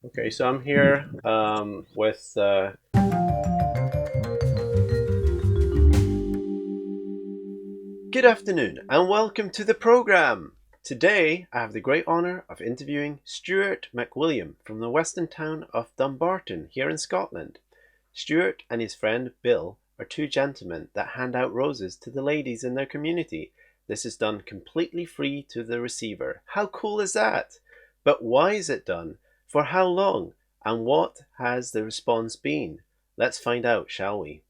Okay, so I'm here with. Good afternoon and welcome to the program. Today I have the great honour of interviewing Stuart McWilliam from the western town of Dumbarton here in Scotland. Stuart and his friend Bill are two gentlemen that hand out roses to the ladies in their community. This is done completely free to the receiver. How cool is that? But why is it done? For how long? And what has the response been? Let's find out, shall we?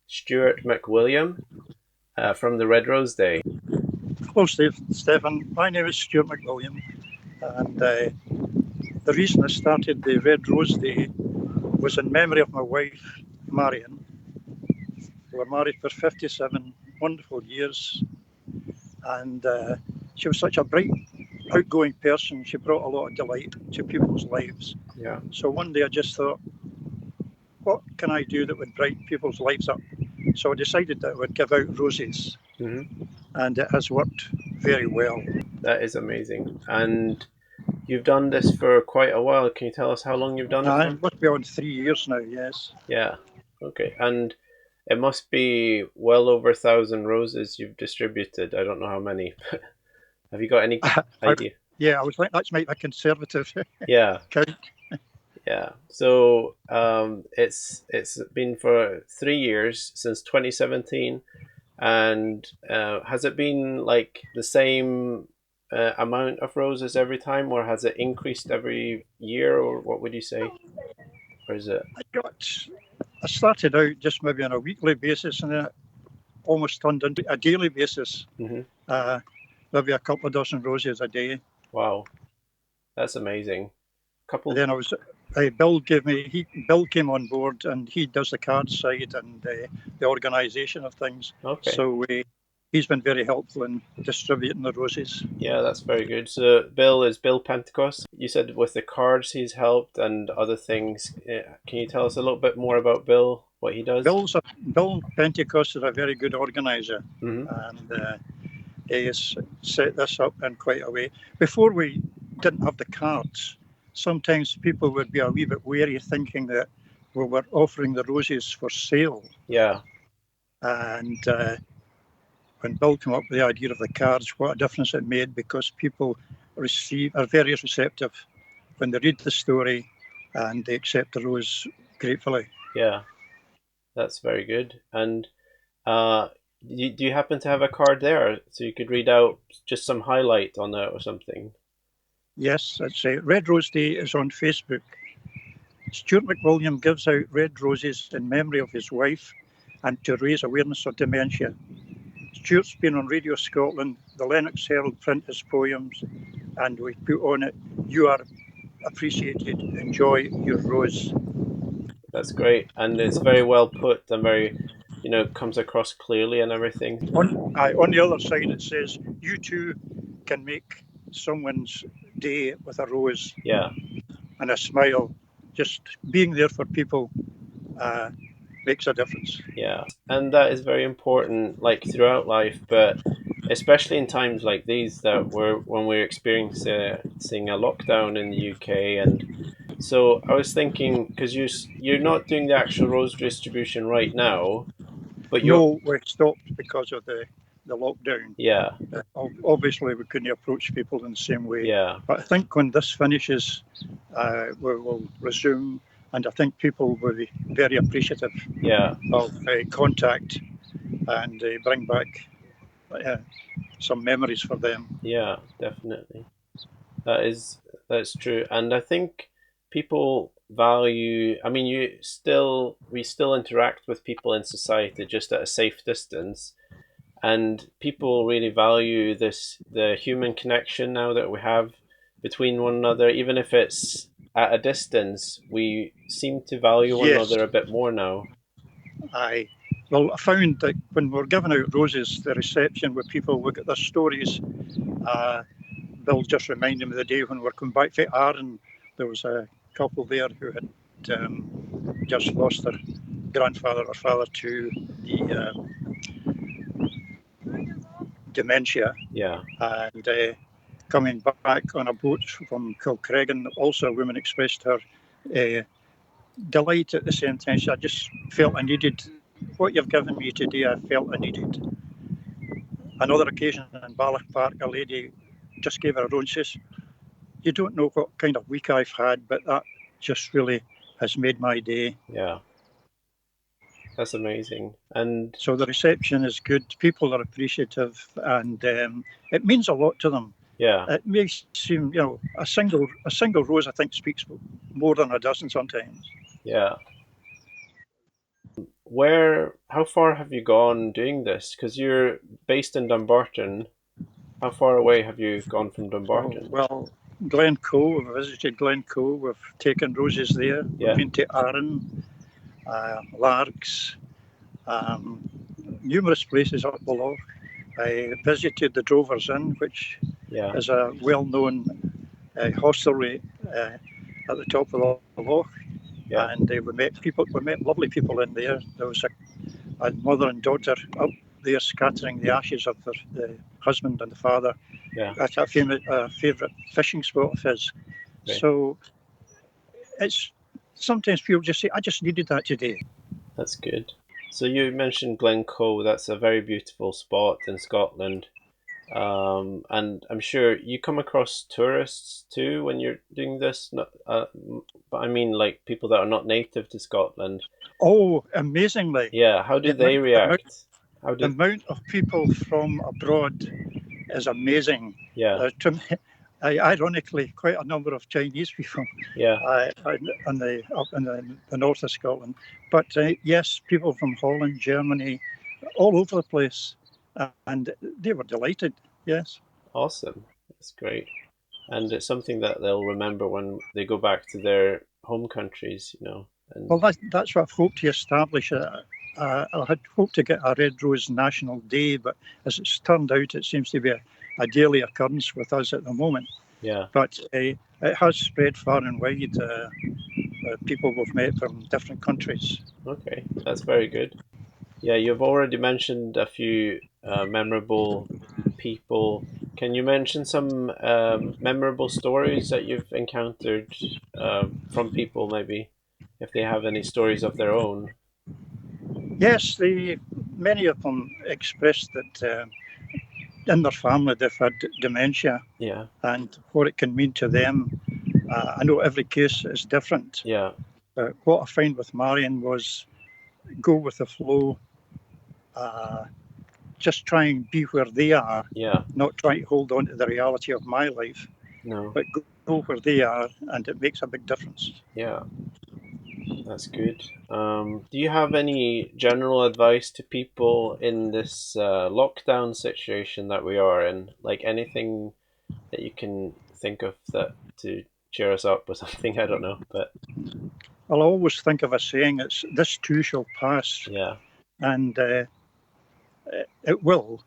Stuart McWilliam from the Red Rose Day. Hello, Stephen. My name is Stuart McWilliam, and the reason I started the Red Rose Day was in memory of my wife, Marion. We were married for 57 wonderful years, and she was such a bright, outgoing person. She brought a lot of delight to people's lives. Yeah. So one day I just thought, what can I do that would brighten people's lives up? So I decided that I would give out roses, Hmm. and it has worked very well. That is amazing. And you've done this for quite a while. Can you tell us how long you've done it I for? must be on 3 years now, yes. Yeah. Okay. And it must be well over 1,000 roses you've distributed. I don't know how many. Have you got any I, idea? yeah, I was like, that's might be conservative Yeah. count. Yeah. So it's been for 3 years since 2017. And has it been like the same amount of roses every time, or has it increased every year, or what would you say? Or is it? I got, I started out just maybe on a weekly basis, and then it almost turned into a daily basis. Hmm. Uh, Maybe a couple of dozen roses a day. Wow, that's amazing. And Couple. then Bill came on board, and he does the card side and the organisation of things. Okay. So he's been very helpful in distributing the roses. Yeah, that's very good. So Bill is Bill Pentecost. You said with the cards he's helped and other things. Can you tell us a little bit more about Bill, what he does? Bill Pentecost is a very good organiser, Hmm. and he has set this up in quite a way. Before we didn't have the cards, sometimes people would be a wee bit wary, thinking that we were offering the roses for sale. Yeah, And when Bill came up with the idea of the cards, what a difference it made, because people are very receptive when they read the story and they accept the rose gratefully. yeah, that's very good. And Uh, do you happen to have a card there so you could read out just some highlight on it or something? Yes, it's Red Rose Day is on Facebook. Stuart McWilliam gives out red roses in memory of his wife and to raise awareness of dementia. Stuart's been on Radio Scotland, the Lennox Herald print his poems, and we put on it, "You are appreciated, enjoy your rose." That's great, and it's very well put and very, comes across clearly and everything. On the other side, it says, "You too can make someone's day with a rose Yeah, and a smile." Just being there for people uh, makes a difference. yeah, and that is very important, like throughout life, but especially in times like these that we're when we're experiencing a lockdown in the UK. And so I was thinking, because you're not doing the actual rose distribution right now, but you're. No, we stopped because of the lockdown. Yeah, Obviously, we couldn't approach people in the same way. yeah, But I think when this finishes, we will resume, and I think people will be very appreciative yeah, of contact and bring back uh, some memories for them. yeah, definitely. That's true, and I think people value. I mean, we still interact with people in society just at a safe distance, and people really value the human connection now that we have between one another, even if it's at a distance. We seem to value one Yes, another a bit more now. I. Well, I found that when we're giving out roses, the reception with people look at their stories. Uh, Bill just reminded me of the day when we were coming back from Arran. There was a couple there who had just lost their grandfather or father to the dementia, Yeah, and coming back on a boat from Kilcreggan, also a woman expressed her delight at the same time. So I just felt I needed what you've given me today. I felt I needed. Another occasion in Balloch Park, a lady just gave her own. Says, "You don't know what kind of week I've had, but that just really has made my day." Yeah, that's amazing. And So the reception is good. People are appreciative, and it means a lot to them. yeah, It may seem, a single rose, I think, speaks more than a dozen sometimes. yeah. How far have you gone doing this? Because you're based in Dumbarton. How far away have you gone from Oh, Dumbarton? well, Glencoe, we've visited Glencoe, we've taken roses there, we've Yeah, been to Arran, Largs, um, numerous places up below. I visited the Drovers Inn, which yeah, is a well-known hostelry at the top of the loch, yeah, and we met lovely people in there. There was a mother and daughter up there scattering the ashes of the husband and the father. yeah. That's a favourite fishing spot of his. Okay, So it's sometimes people just say, "I just needed that today." that's good. So you mentioned Glencoe. That's a very beautiful spot in Scotland. And I'm sure you come across tourists too when you're doing this. Not, but I mean like people that are not native to Scotland. Oh, amazingly, Yeah, how do the they amount, the amount, react? How the do? amount of people from abroad is amazing. Yeah, Ironically, quite a number of Chinese people yeah, up in the north of Scotland. But yes, people from Holland, Germany, all over the place, and they were delighted. Yes. awesome. That's great. And it's something that they'll remember when they go back to their home countries, you know. Well, And that's what I've hoped to establish. I had hoped to get a Red Rose National Day, but as it's turned out, it seems to be a daily occurrence with us at the moment. yeah, But it has spread far and wide. People we've met from different countries. okay, that's very good. Yeah, you've already mentioned a few memorable people. Can you mention some memorable stories that you've encountered from people, maybe, if they have any stories of their own? Yes, many of them expressed that in their family they've had dementia Yeah, and what it can mean to them. I know every case is different. yeah, What I find with Marion was go with the flow, uh, just try and be where they are, yeah, not try to hold on to the reality of my life, no, but go where they are, and it makes a big difference. yeah, that's good. Do you have any general advice to people in this lockdown situation that we are in? Like anything that you can think of that to cheer us up or something? I don't know, but I'll always think of a saying: "It's this too shall pass," yeah, and it will.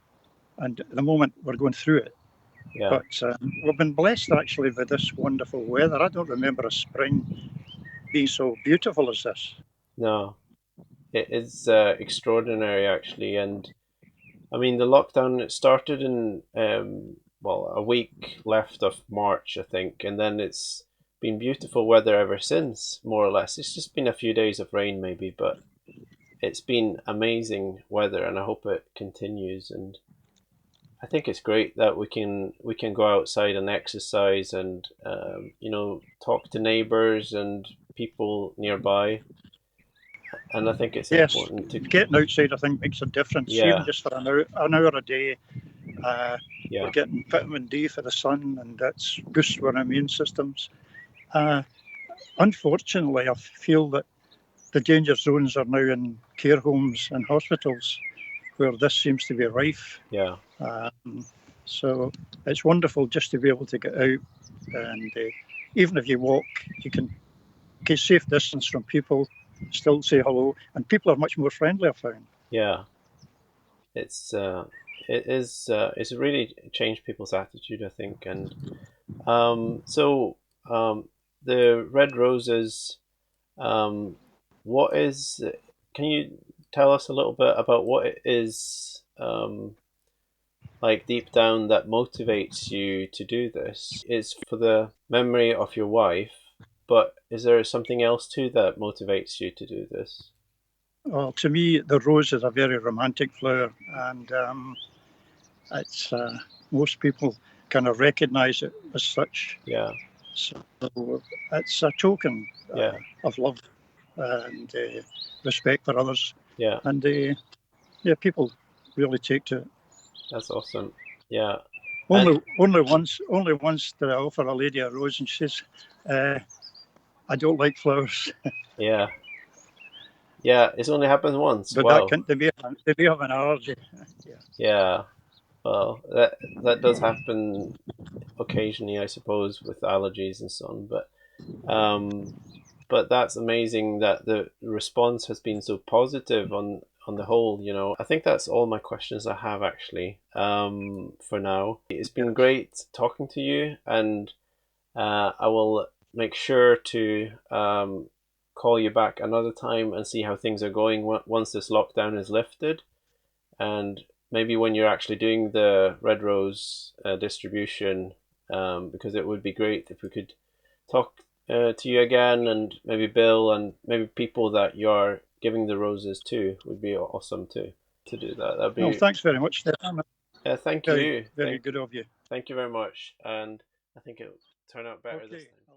And at the moment, we're going through it. yeah, But we've been blessed actually with this wonderful weather. I don't remember a spring being so beautiful as this. no, it is extraordinary actually. And I mean, the lockdown it started in well, a week left of March, I think, and then it's been beautiful weather ever since, more or less. It's just been a few days of rain, maybe, but it's been amazing weather, and I hope it continues. And I think it's great that we can go outside and exercise and you know, talk to neighbors and people nearby. And I think it's Yes, important to getting outside I think makes a difference, even yeah, just for an hour a day. Uh, we're yeah, getting vitamin D for the sun, and that's boosts our immune systems. Uh, Unfortunately, I feel that the danger zones are now in care homes and hospitals where this seems to be rife. yeah, Um, so it's wonderful just to be able to get out, and even if you walk, you can keep safe distance from people, still say hello, and people are much more friendly, I found. yeah. It's it's really changed people's attitude, I think. And so the red roses, um, what is? Can you tell us a little bit about what it is? like deep down that motivates you to do this? It's for the memory of your wife, but is there something else too that motivates you to do this? Well, to me, the rose is a very romantic flower, and it's most people kind of recognise it as such. Yeah, So it's a token yeah, of love and respect for others, yeah. and yeah, people really take to it. That's awesome. Yeah, and Only once did I offer a lady a rose, and she says, uh, "I don't like flowers," yeah, yeah. It's only happened once. but that Wow. can they may have an allergy. Yeah. Yeah. Well, that does happen occasionally, I suppose, with allergies and so on. Um, but that's amazing that the response has been so positive on the whole. I think that's all my questions I have actually. For now, it's been Yes. great talking to you, and I will make sure to call you back another time and see how things are going once this lockdown is lifted, and maybe when you're actually doing the Red Rose distribution, because it would be great if we could talk to you again, and maybe Bill, and maybe people that you're giving the roses to would be awesome too to do that. That'd Well, be thanks very much, Stefan. thank Very, you, very good of you. thank you very much, and I think it'll turn out better this Okay. time.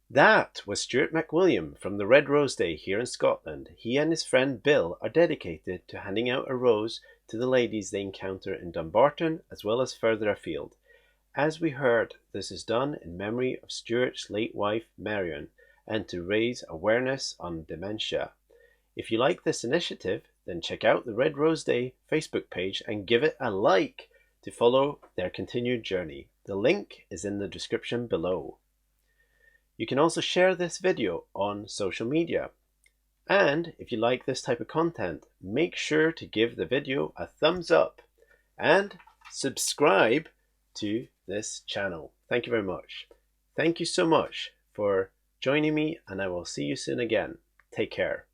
That was Stuart McWilliam from the Red Rose Day here in Scotland. He and his friend Bill are dedicated to handing out a rose to the ladies they encounter in Dumbarton as well as further afield. As we heard, this is done in memory of Stuart's late wife Marion and to raise awareness on dementia. If you like this initiative, then check out the Red Rose Day Facebook page and give it a like to follow their continued journey. The link is in the description below. You can also share this video on social media. And if you like this type of content, make sure to give the video a thumbs up and subscribe to this channel. Thank you very much. Thank you so much for joining me, and I will see you soon again. Take care.